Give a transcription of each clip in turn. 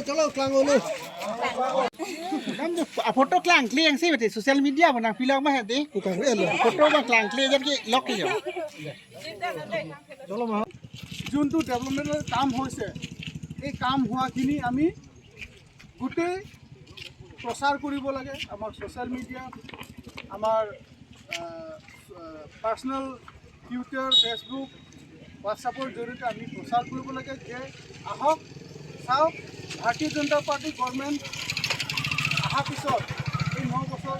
Chalo klang ulu. Foto klang clear sih berarti sosial media mana film mah hati. Bukan real. Foto mah klang clear jadi lock aja. Chalo mah. যোনটো ডেভেলপমেণ্টৰ কাম হৈছে এই কাম হোৱাখিনি আমি গোটেই প্ৰচাৰ কৰিব লাগে আমাৰ ছ'চিয়েল মিডিয়া আমাৰ পাৰ্চনেল টুইটাৰ ফেচবুক হোৱাটছআপৰ জৰিয়তে আমি প্ৰচাৰ কৰিব লাগে যে আহক চাওক ভাৰতীয় জনতা পাৰ্টি গভৰ্ণমেণ্ট অহাৰ পিছত এই 9 বছৰ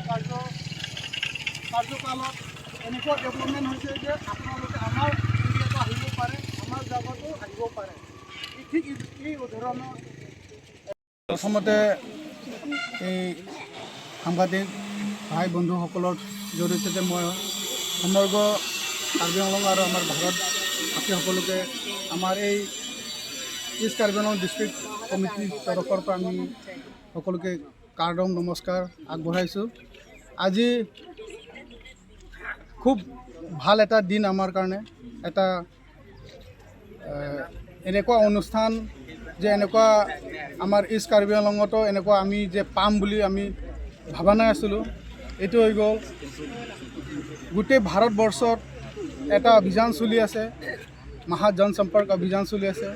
কাৰ্যকালত এনেকুৱা ডেভেলপমেণ্ট হৈছে যে আপোনালোকে আমাৰ এৰিয়াটো আহিব পাৰে আমাৰ জাগাতো আহিব পাৰে ঠিক এই উদাহৰণৰ প্ৰথমতে এই সাংবাদিক ভাই বন্ধুসকলৰ জৰিয়তে মই সমগ্ৰ কাৰ্বি আংলং আৰু আমাৰ ভাৰতবাসীসকলকে আমাৰ এই ইষ্ট কাৰ্বি আংলং ডিষ্ট্ৰিক্ট কমিটিৰ তৰফৰ পৰা আমি সকলোকে কাৰ্ডম নমস্কাৰ আগবঢ়াইছোঁ। আজি খুব ভাল এটা দিন আমাৰ কাৰণে এটা এনেকুৱা অনুষ্ঠান যে এনেকুৱা আমাৰ ইষ্ট কাৰ্বি আংলঙতো এনেকুৱা আমি যে পাম বুলি আমি ভাবা নাই আছিলোঁ। এইটো হৈ গ'ল গোটেই ভাৰতবৰ্ষত এটা অভিযান চলি আছে মহা জনসম্পৰ্ক অভিযান চলি আছে।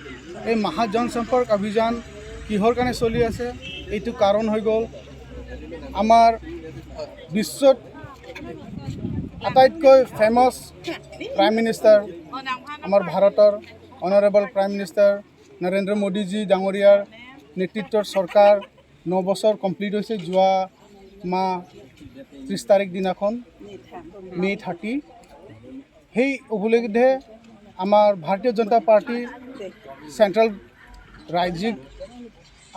এই মহা জনসম্পৰ্ক অভিযান কিহৰ কাৰণে চলি আছে এইটো কাৰণ হৈ গ'ল আমাৰ বিশ্বত আটাইতকৈ ফেমাছ প্ৰাইম মিনিষ্টাৰ আমাৰ ভাৰতৰ honourable prime minister Narendra Modiji ডাঙৰীয়াৰ নেতৃত্বৰ চৰকাৰ 9 বছৰ কমপ্লিট হৈছে যোৱা মাহ 30 তাৰিখ দিনাখন মে 30। সেই উপলক্ষে আমাৰ ভাৰতীয় জনতা পাৰ্টি চেণ্ট্ৰেল ৰাজ্যিক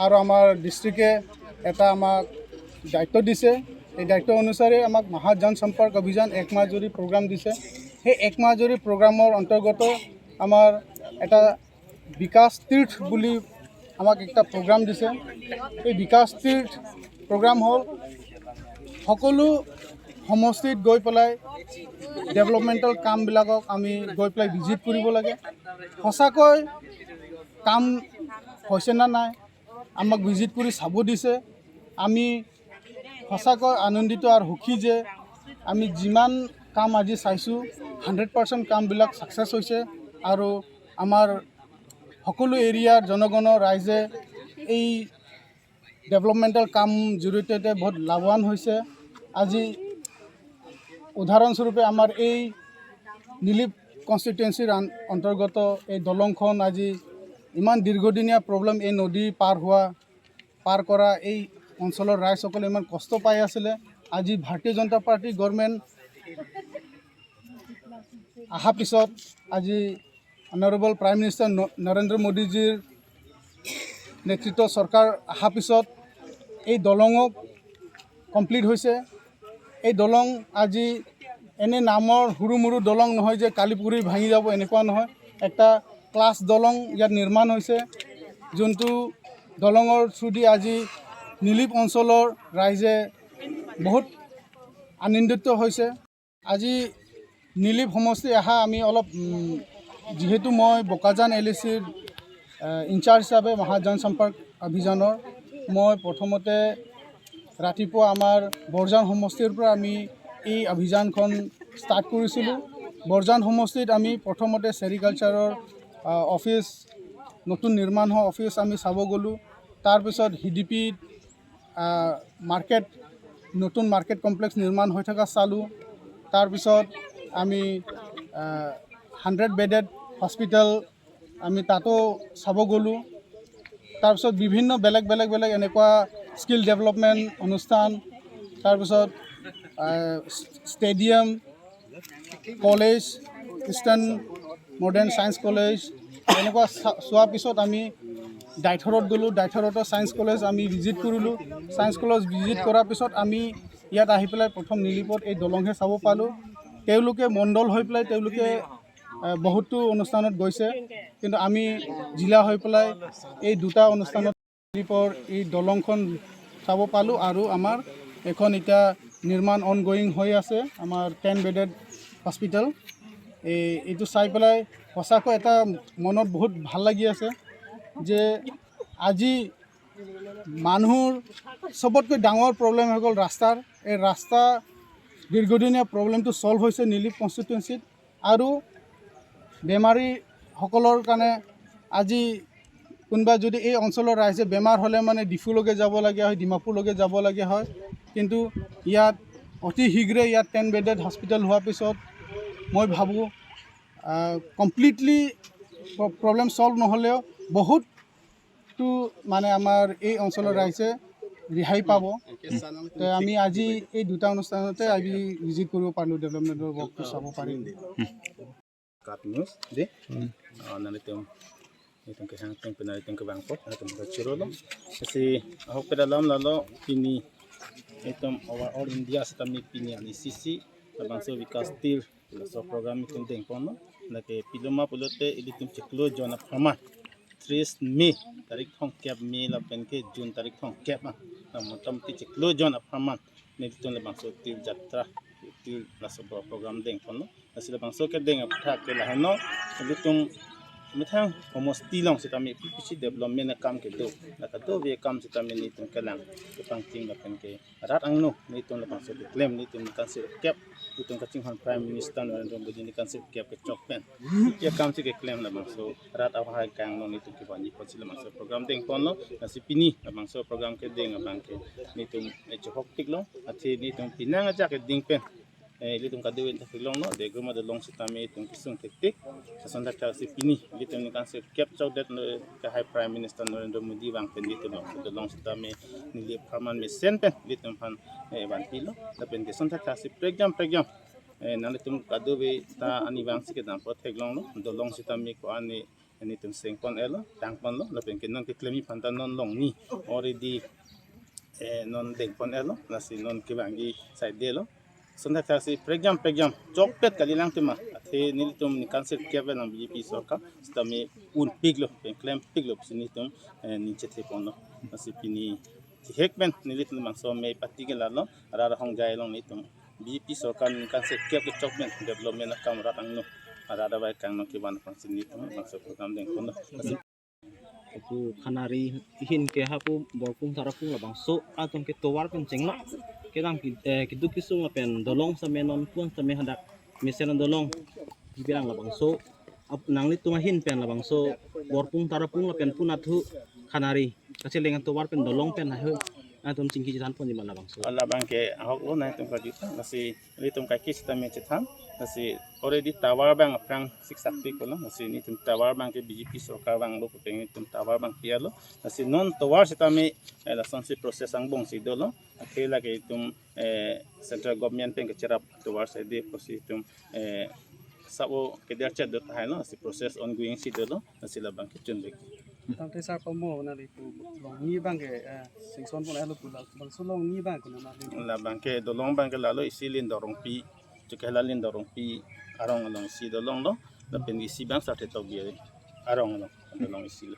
আৰু আমাৰ ডিষ্ট্ৰিক্টে এটা আমাক দায়িত্ব দিছে। এই দায়িত্ব অনুসাৰে আমাক মহা জনসম্পৰ্ক অভিযান 1 মাহ জুৰি প্ৰগ্ৰাম দিছে। সেই 1 মাহ জুৰি প্ৰগ্ৰামৰ অন্তৰ্গত আমাৰ এটা বিকাশ তীৰ্থ বুলি আমাক একটা প্ৰগ্ৰাম দিছে। এই বিকাশ তীৰ্থ প্ৰগ্ৰাম হ'ল সকলো সমষ্টিত গৈ পেলাই ডেভেলপমেণ্টেল কামবিলাকক আমি গৈ পেলাই ভিজিট কৰিব লাগে। সঁচাকৈ কাম হৈছে না নাই আমাক ভিজিট কৰি চাব দিছে। আমি সঁচাকৈ আনন্দিত আৰু সুখী যে আমি যিমান কাম আজি চাইছোঁ 100% কামবিলাক ছাকচেছ হৈছে আৰু আমাৰ সকলো এৰিয়াৰ জনগণৰ ৰাইজে এই ডেভেলপমেণ্টেল কাম জৰিয়তে বহুত লাভৱান হৈছে। আজি উদাহৰণস্বৰূপে আমাৰ এই নিলিপ কনষ্টিটুৱেঞ্চিৰ অন্তৰ্গত এই দলংখন আজি ইমান দীৰ্ঘদিনীয়া প্ৰব্লেম এই নদী পাৰ কৰা এই অঞ্চলৰ ৰাইজসকলে ইমান কষ্ট পাই আছিলে। আজি ভাৰতীয় জনতা পাৰ্টি গভৰ্ণমেণ্ট অহাৰ পিছত আজি অনাৰেবল প্ৰাইম মিনিষ্টাৰ নৰেন্দ্ৰ মোদীজীৰ নেতৃত্ব চৰকাৰ অহাৰ পিছত এই দলঙক কমপ্লিট হৈছে। এই দলং আজি এনে নামৰ সৰু মৰু দলং নহয় যে কালি পুৰি ভাঙি যাব এনেকুৱা নহয়। একটা ক্লাছ দলং ইয়াত নিৰ্মাণ হৈছে যোনটো দলঙৰ থ্ৰুদি আজি নিলিপ অঞ্চলৰ ৰাইজে বহুত আনন্দিত হৈছে। আজি নিলিপ সমষ্টি অহা আমি অলপ যিহেতু মই বোকাজান LACৰ ইনচাৰ্জ হিচাপে মহা জনসম্পৰ্ক অভিযানৰ মই প্ৰথমতে ৰাতিপুৱা আমাৰ বৰজান সমষ্টিৰ পৰা আমি এই অভিযানখন ষ্টাৰ্ট কৰিছিলোঁ। বৰজান সমষ্টিত আমি প্ৰথমতে ছেৰিকালচাৰৰ অফিচ নতুন নিৰ্মাণ হোৱা অফিচ আমি চাব গ'লোঁ। তাৰপিছত হিডিপিত মাৰ্কেট নতুন মাৰ্কেট কমপ্লেক্স নিৰ্মাণ হৈ থকা চালোঁ। তাৰপিছত আমি 100 বেডেড হস্পিটেল আমি তাতো চাব গ'লোঁ। তাৰপিছত বিভিন্ন বেলেগ এনেকুৱা স্কিল ডেভেলপমেণ্ট অনুষ্ঠান তাৰপিছত stadium college eastern modern science college এনেকুৱা চোৱাৰ পিছত আমি ডাইথৰত গ'লোঁ। ডাইথৰতো ছায়েন্স কলেজ আমি ভিজিট কৰিলোঁ। ছায়েন্স কলেজ ভিজিট কৰাৰ পিছত আমি ইয়াত আহি পেলাই প্ৰথম নিলিপত এই দলংহে চাব পালোঁ। তেওঁলোকে মণ্ডল হৈ পেলাই তেওঁলোকে বহুতো অনুষ্ঠানত গৈছে কিন্তু আমি জিলা হৈ পেলাই এই দুটা অনুষ্ঠানত নিলিপৰ এই দলংখন চাব পালোঁ আৰু আমাৰ এখন এতিয়া নিৰ্মাণ অনগয়িং হৈ আছে আমাৰ 10 বেডেড হস্পিটেল। এইটো চাই পেলাই সঁচাকৈ এটা মনত বহুত ভাল লাগি আছে যে আজি মানুহৰ চবতকৈ ডাঙৰ প্ৰব্লেম হৈ গ'ল ৰাস্তাৰ। এই ৰাস্তা দীৰ্ঘদিনীয়া প্ৰব্লেমটো চল্ভ হৈছে নিলিপ কনষ্টিটুৱেঞ্চিত। আৰু বেমাৰীসকলৰ কাৰণে আজি কোনোবা যদি এই অঞ্চলৰ ৰাইজে বেমাৰ হ'লে মানে ডিফুলৈকে যাবলগীয়া হয়, ডিমাপুৰলৈকে যাবলগীয়া হয়। কিন্তু ইয়াত অতি শীঘ্ৰে ইয়াত 10 বেডেড হস্পিটেল হোৱাৰ পিছত মই ভাবোঁ কমপ্লিটলি প্ৰব্লেম চল্ভ নহ'লেও বহুতটো মানে আমাৰ এই অঞ্চলৰ ৰাইজে ৰেহাই পাব। তো আমি আজি এই দুটা অনুষ্ঠানতে আজি ভিজিট কৰিব পাৰিলোঁ, ডেভেলপমেণ্টৰ ৱৰ্কটো চাব পাৰিম। Kat news de nalitum itong kahang teng pinalitung ke bangko atong kaciro lo kasi ako pedalam lalo pini itong all India sitame pini ani sisi bangso vikas tir so program itong deng pono na ke piloma pulote ilitum ciklo jona phama 3 Mei tarik thong kep Mei la pen ke June tarik thong kep na motam ti ciklo jona phama nitong le bangso tir jatra tir la so program deng pono sila bangso ke deng apha ke lahano litum mithang homosti long sitame pipisi development kam ke do la ka do ve kam sitame ni tum kelang ke pangting la pen ke rat angno ni tum la bangso keklem ni tum kansel kep tum kachingthur prime minister Narendra Modi ni kansel kep ke chokpen ya kam si keklem la bangso rat ahavar kang no ni tum ke banji sila bangso program deng pono nasipini la bangso program ke deng abang ke ni tum chokok tik lo athi ni tum pinang aja ke ding pen litum kaduin ta filong no de guma de long sitame tum kisung tik asanda ka sipini litum ni kansel kep chawdet no ka high prime minister Narendra Modi bang pen litum de long sitame Nilip Haman me sen pen litum pan ban pilo da pen ke sonta ka sip program nan litum kaduwe ta ani bang sik dan protect long no de long sitame ko ani tum sengpon elo tangpon lo da pen ke non ke klemi pan ta non long ni already non dengpon elo nasi non ke bangi side de lo sonda kasi program chokpet kalilang tema athe nilitum ni kansel kebe nang BJP sarkar stame un piglo keklem piglo sinitum ni chethe pono asipini hekben nilitum mangso me patige lalo ara hong jai long nitum BJP sarkar ni kansel kebe chokmen development kam ratangno ara bai kangno ke ban sinitum mangso program deng pono aku kanari hin ke hapu borpung tarapung labang so atong ke towar pen cenglo kedang kidu kisung apen dolong same non pun same hendak misalnya dolong bilang labang so nang litu hin pen labang so borpung tarapung lapen pun athu kanari kacil dengan towar pen dolong pen hayu atom cingki jitan pun di mana labang so ala bang ke ahok lo nai tum kajuta nasi litum kaki sitame chetham nasi already tawar bang aprang siksakti ko lo nasi ni tum tawar bang ke BJP sarkar bang lo peng tum tawar bang pia lo nasi non tawar sitame la sansi proses ang bong si do lo akhela ke tum central government peng ke cerap tawar sai de posi tum sabo ke der chat do thai lo nasi proses ongoing si do lo nasi la bang ke chun Tang te sa pomo na le ku long ni bang ke singson pon elo pula bang so long ni bang ko na la bang ke dolong bang ke lalo isilin dorong pi chukela lin dorong pi arong along si dolong lo la pen isi bang sa te to bi arong along dolong isi lo